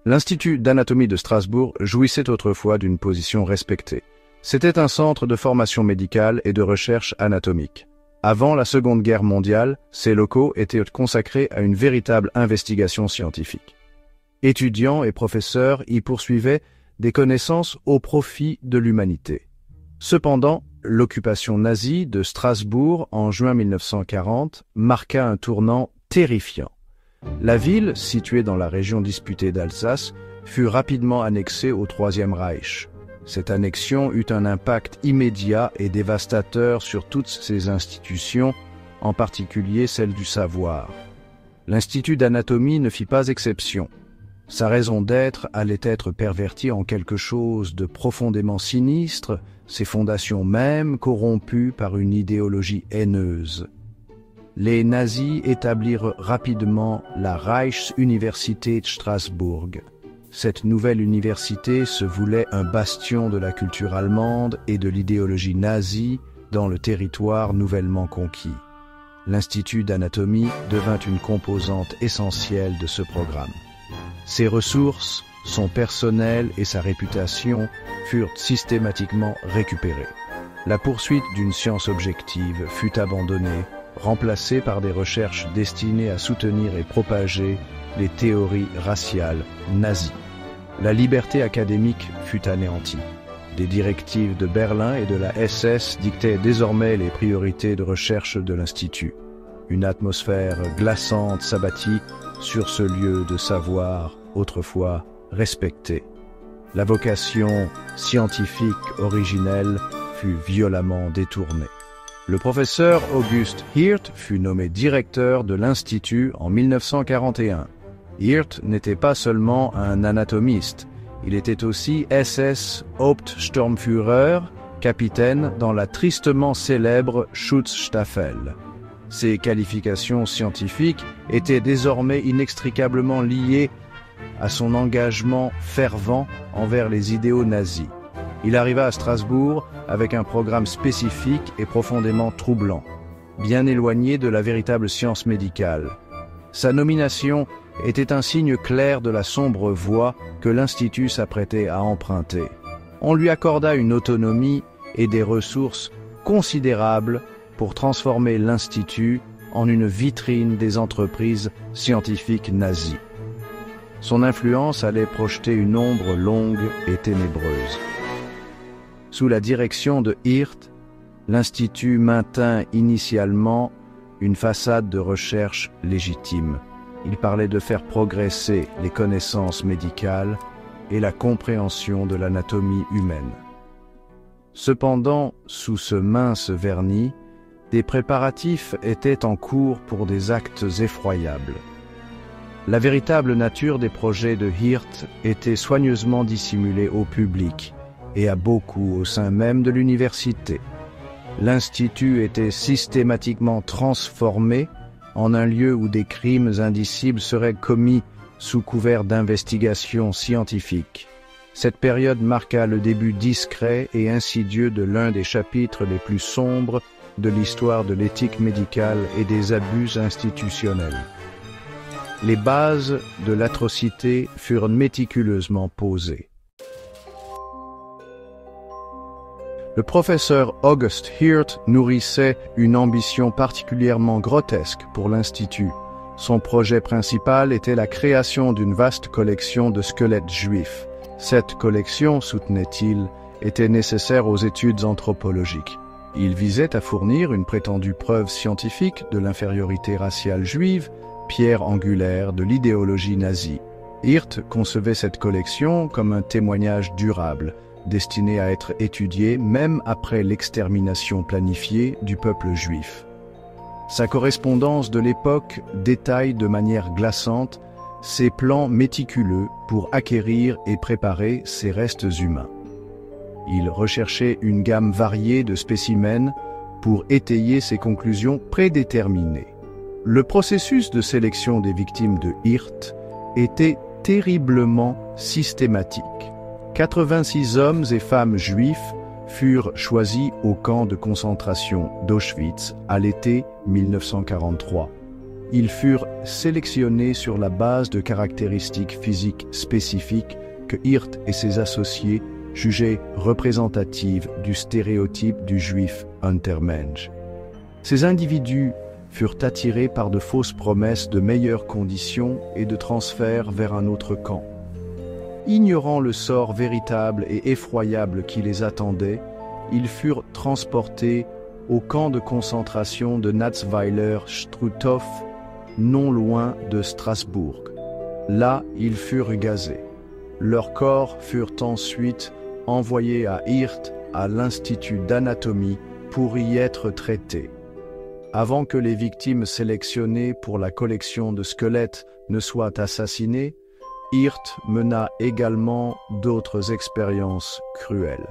L'Institut d'anatomie de Strasbourg jouissait autrefois d'une position respectée. C'était un centre de formation médicale et de recherche anatomique. Avant la Seconde Guerre mondiale, ces locaux étaient consacrés à une véritable investigation scientifique. Étudiants et professeurs y poursuivaient des connaissances au profit de l'humanité. Cependant, l'occupation nazie de Strasbourg en juin 1940 marqua un tournant terrifiant. La ville, située dans la région disputée d'Alsace, fut rapidement annexée au Troisième Reich. Cette annexion eut un impact immédiat et dévastateur sur toutes ces institutions, en particulier celle du savoir. L'Institut d'anatomie ne fit pas exception. Sa raison d'être allait être pervertie en quelque chose de profondément sinistre, ses fondations mêmes corrompues par une idéologie haineuse. Les nazis établirent rapidement la Reichsuniversität Strasbourg. Cette nouvelle université se voulait un bastion de la culture allemande et de l'idéologie nazie dans le territoire nouvellement conquis. L'Institut d'anatomie devint une composante essentielle de ce programme. Ses ressources, son personnel et sa réputation furent systématiquement récupérés. La poursuite d'une science objective fut abandonnée, remplacée par des recherches destinées à soutenir et propager les théories raciales nazies. La liberté académique fut anéantie. Des directives de Berlin et de la SS dictaient désormais les priorités de recherche de l'Institut. Une atmosphère glaçante s'abattit sur ce lieu de savoir autrefois respecté. La vocation scientifique originelle fut violemment détournée. Le professeur August Hirt fut nommé directeur de l'Institut en 1941. Hirt n'était pas seulement un anatomiste, il était aussi SS Hauptsturmführer, capitaine dans la tristement célèbre Schutzstaffel. Ses qualifications scientifiques étaient désormais inextricablement liées à son engagement fervent envers les idéaux nazis. Il arriva à Strasbourg avec un programme spécifique et profondément troublant, bien éloigné de la véritable science médicale. Sa nomination était un signe clair de la sombre voie que l'Institut s'apprêtait à emprunter. On lui accorda une autonomie et des ressources considérables pour transformer l'Institut en une vitrine des entreprises scientifiques nazies. Son influence allait projeter une ombre longue et ténébreuse. Sous la direction de Hirt, l'Institut maintint initialement une façade de recherche légitime. Il parlait de faire progresser les connaissances médicales et la compréhension de l'anatomie humaine. Cependant, sous ce mince vernis, des préparatifs étaient en cours pour des actes effroyables. La véritable nature des projets de Hirt était soigneusement dissimulée au public et à beaucoup au sein même de l'université. L'Institut était systématiquement transformé en un lieu où des crimes indicibles seraient commis sous couvert d'investigations scientifiques. Cette période marqua le début discret et insidieux de l'un des chapitres les plus sombres de l'histoire de l'éthique médicale et des abus institutionnels. Les bases de l'atrocité furent méticuleusement posées. Le professeur August Hirt nourrissait une ambition particulièrement grotesque pour l'Institut. Son projet principal était la création d'une vaste collection de squelettes juifs. Cette collection, soutenait-il, était nécessaire aux études anthropologiques. Il visait à fournir une prétendue preuve scientifique de l'infériorité raciale juive, pierre angulaire de l'idéologie nazie. Hirt concevait cette collection comme un témoignage durable, destiné à être étudié même après l'extermination planifiée du peuple juif. Sa correspondance de l'époque détaille de manière glaçante ses plans méticuleux pour acquérir et préparer ces restes humains. Il recherchait une gamme variée de spécimens pour étayer ses conclusions prédéterminées. Le processus de sélection des victimes de Hirt était terriblement systématique. 86 hommes et femmes juifs furent choisis au camp de concentration d'Auschwitz à l'été 1943. Ils furent sélectionnés sur la base de caractéristiques physiques spécifiques que Hirt et ses associés jugeaient représentatives du stéréotype du juif Untermensch. Ces individus furent attirés par de fausses promesses de meilleures conditions et de transfert vers un autre camp. Ignorant le sort véritable et effroyable qui les attendait, ils furent transportés au camp de concentration de Natzweiler-Struthof, non loin de Strasbourg. Là, ils furent gazés. Leurs corps furent ensuite envoyés à Hirt, à l'Institut d'anatomie, pour y être traités. Avant que les victimes sélectionnées pour la collection de squelettes ne soient assassinées, Hirt mena également d'autres expériences cruelles.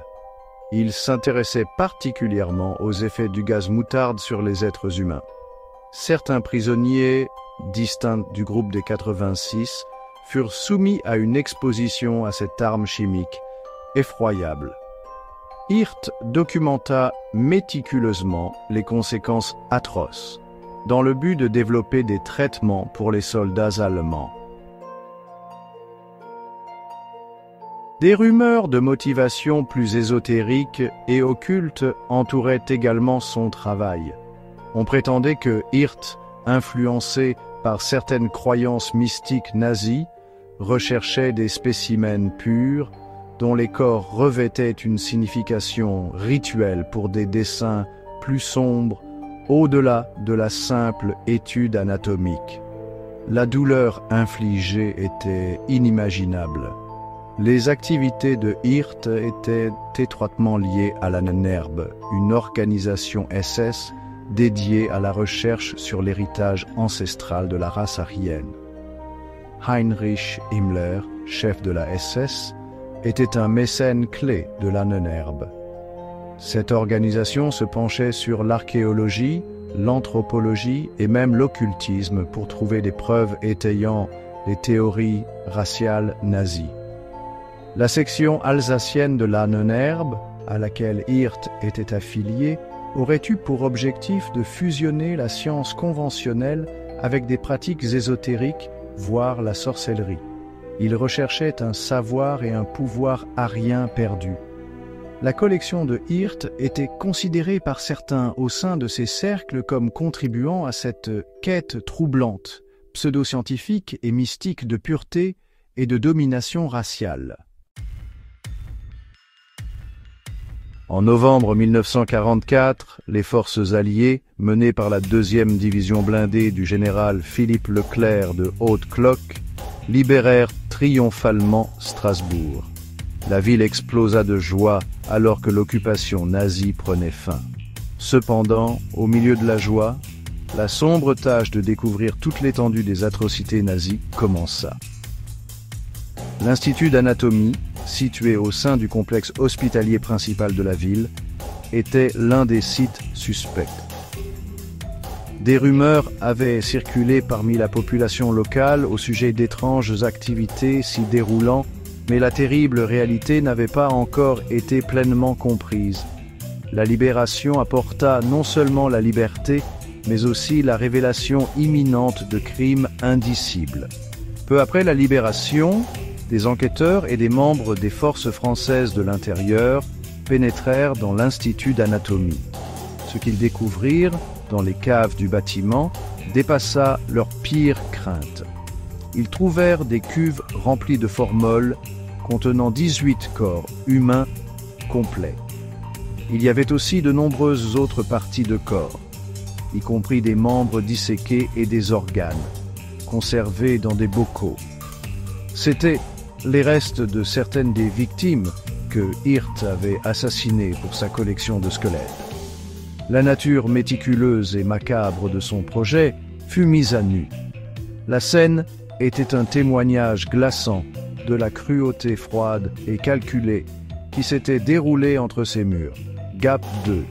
Il s'intéressait particulièrement aux effets du gaz moutarde sur les êtres humains. Certains prisonniers, distincts du groupe des 86, furent soumis à une exposition à cette arme chimique effroyable. Hirt documenta méticuleusement les conséquences atroces, dans le but de développer des traitements pour les soldats allemands. Des rumeurs de motivation plus ésotérique et occulte entouraient également son travail. On prétendait que Hirt, influencé par certaines croyances mystiques nazies, recherchait des spécimens purs dont les corps revêtaient une signification rituelle pour des desseins plus sombres au-delà de la simple étude anatomique. La douleur infligée était inimaginable. Les activités de Hirt étaient étroitement liées à la NNERB, une organisation SS dédiée à la recherche sur l'héritage ancestral de la race aryenne. Heinrich Himmler, chef de la SS, était un mécène clé de la NNERB. Cette organisation se penchait sur l'archéologie, l'anthropologie et même l'occultisme pour trouver des preuves étayant les théories raciales nazies. La section alsacienne de la NNERB, à laquelle Hirt était affilié, aurait eu pour objectif de fusionner la science conventionnelle avec des pratiques ésotériques, voire la sorcellerie. Il recherchait un savoir et un pouvoir arien perdus. La collection de Hirt était considérée par certains au sein de ces cercles comme contribuant à cette quête troublante, pseudo-scientifique et mystique de pureté et de domination raciale. En novembre 1944, les forces alliées, menées par la 2e division blindée du général Philippe Leclerc de Haute-Cloque, libérèrent triomphalement Strasbourg. La ville explosa de joie alors que l'occupation nazie prenait fin. Cependant, au milieu de la joie, la sombre tâche de découvrir toute l'étendue des atrocités nazies commença. L'Institut d'anatomie, situé au sein du complexe hospitalier principal de la ville, était l'un des sites suspects. Des rumeurs avaient circulé parmi la population locale au sujet d'étranges activités s'y déroulant, mais la terrible réalité n'avait pas encore été pleinement comprise. La libération apporta non seulement la liberté, mais aussi la révélation imminente de crimes indicibles. Peu après la libération, des enquêteurs et des membres des forces françaises de l'intérieur pénétrèrent dans l'Institut d'anatomie. Ce qu'ils découvrirent dans les caves du bâtiment dépassa leurs pires craintes. Ils trouvèrent des cuves remplies de formol contenant 18 corps humains complets. Il y avait aussi de nombreuses autres parties de corps, y compris des membres disséqués et des organes, conservés dans des bocaux. C'étaient les restes de certaines des victimes que Hirt avait assassinées pour sa collection de squelettes. La nature méticuleuse et macabre de son projet fut mise à nu. La scène était un témoignage glaçant de la cruauté froide et calculée qui s'était déroulée entre ces murs. Gap 2.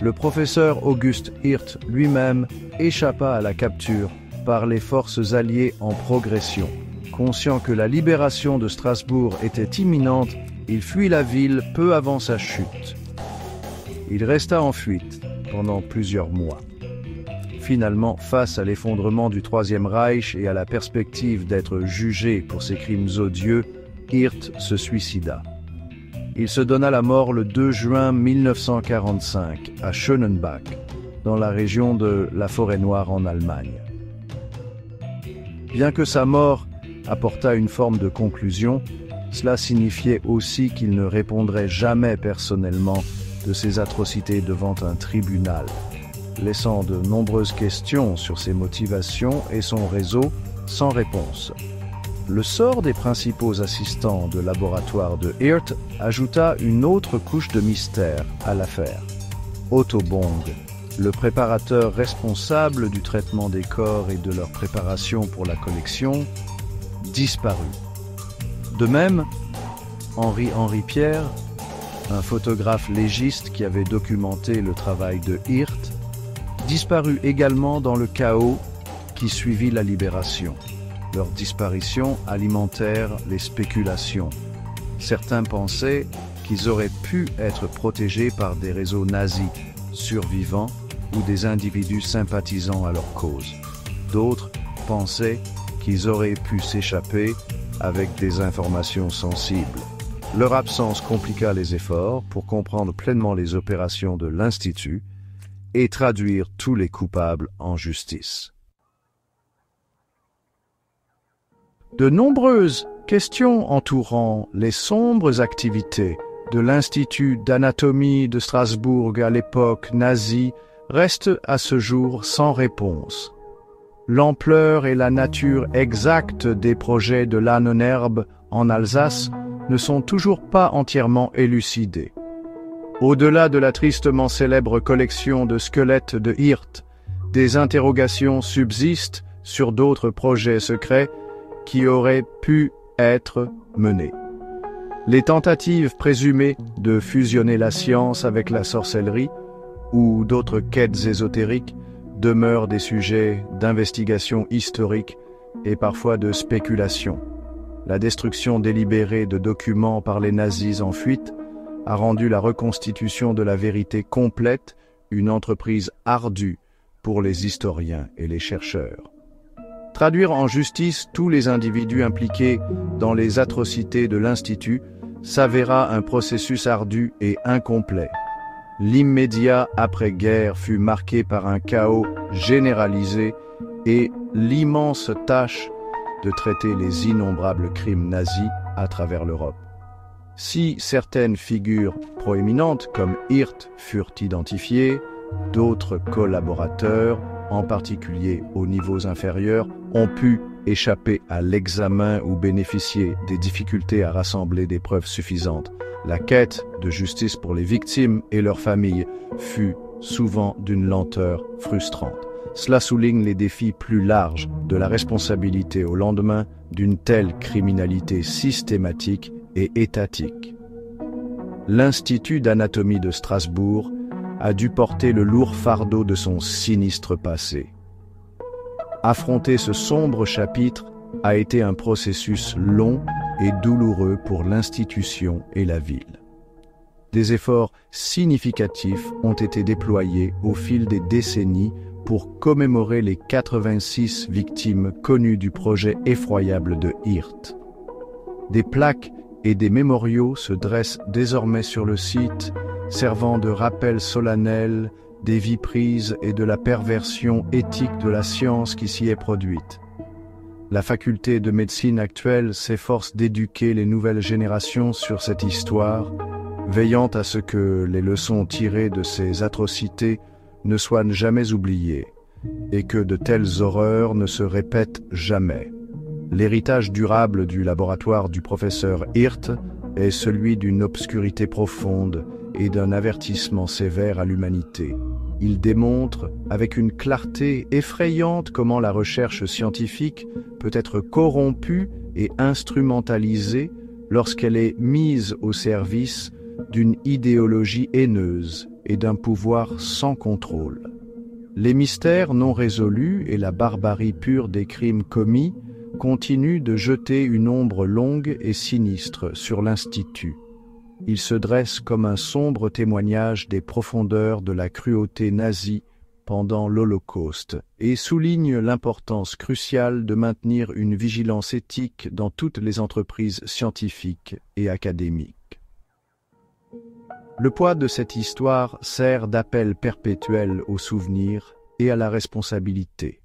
Le professeur Auguste Hirt lui-même échappa à la capture par les forces alliées en progression. Conscient que la libération de Strasbourg était imminente, il fuit la ville peu avant sa chute. Il resta en fuite pendant plusieurs mois. Finalement, face à l'effondrement du Troisième Reich et à la perspective d'être jugé pour ses crimes odieux, Hirt se suicida. Il se donna la mort le 2 juin 1945 à Schönenbach, dans la région de la Forêt-Noire en Allemagne. Bien que sa mort apportât une forme de conclusion, cela signifiait aussi qu'il ne répondrait jamais personnellement de ses atrocités devant un tribunal, laissant de nombreuses questions sur ses motivations et son réseau sans réponse. Le sort des principaux assistants de laboratoire de Hirt ajouta une autre couche de mystère à l'affaire. Otto Bong, le préparateur responsable du traitement des corps et de leur préparation pour la collection, disparut. De même, Henri Pierre, un photographe légiste qui avait documenté le travail de Hirt, disparut également dans le chaos qui suivit la libération. Leur disparition alimentèrent les spéculations. Certains pensaient qu'ils auraient pu être protégés par des réseaux nazis survivants ou des individus sympathisant à leur cause. D'autres pensaient qu'ils auraient pu s'échapper avec des informations sensibles. Leur absence compliqua les efforts pour comprendre pleinement les opérations de l'Institut et traduire tous les coupables en justice. De nombreuses questions entourant les sombres activités de l'Institut d'anatomie de Strasbourg à l'époque nazie restent à ce jour sans réponse. L'ampleur et la nature exacte des projets de Lahnenerbe en Alsace ne sont toujours pas entièrement élucidées. Au-delà de la tristement célèbre collection de squelettes de Hirt, des interrogations subsistent sur d'autres projets secrets qui auraient pu être menés. Les tentatives présumées de fusionner la science avec la sorcellerie ou d'autres quêtes ésotériques demeurent des sujets d'investigation historique et parfois de spéculation. La destruction délibérée de documents par les nazis en fuite a rendu la reconstitution de la vérité complète une entreprise ardue pour les historiens et les chercheurs. Traduire en justice tous les individus impliqués dans les atrocités de l'Institut s'avéra un processus ardu et incomplet. L'immédiat après-guerre fut marqué par un chaos généralisé et l'immense tâche de traiter les innombrables crimes nazis à travers l'Europe. Si certaines figures proéminentes comme Hirt furent identifiées, d'autres collaborateurs, en particulier aux niveaux inférieurs, ont pu échapper à l'examen ou bénéficier des difficultés à rassembler des preuves suffisantes. La quête de justice pour les victimes et leurs familles fut souvent d'une lenteur frustrante. Cela souligne les défis plus larges de la responsabilité au lendemain d'une telle criminalité systématique et étatique. L'Institut d'anatomie de Strasbourg a dû porter le lourd fardeau de son sinistre passé. Affronter ce sombre chapitre a été un processus long et douloureux pour l'institution et la ville. Des efforts significatifs ont été déployés au fil des décennies pour commémorer les 86 victimes connues du projet effroyable de Hirt. Des plaques et des mémoriaux se dressent désormais sur le site, servant de rappel solennel des vies prises et de la perversion éthique de la science qui s'y est produite. La faculté de médecine actuelle s'efforce d'éduquer les nouvelles générations sur cette histoire, veillant à ce que les leçons tirées de ces atrocités ne soient jamais oubliées et que de telles horreurs ne se répètent jamais. L'héritage durable du laboratoire du professeur Hirt est celui d'une obscurité profonde et d'un avertissement sévère à l'humanité. Il démontre avec une clarté effrayante comment la recherche scientifique peut être corrompue et instrumentalisée lorsqu'elle est mise au service d'une idéologie haineuse et d'un pouvoir sans contrôle. Les mystères non résolus et la barbarie pure des crimes commis continuent de jeter une ombre longue et sinistre sur l'Institut. Il se dresse comme un sombre témoignage des profondeurs de la cruauté nazie pendant l'Holocauste et souligne l'importance cruciale de maintenir une vigilance éthique dans toutes les entreprises scientifiques et académiques. Le poids de cette histoire sert d'appel perpétuel au souvenir et à la responsabilité.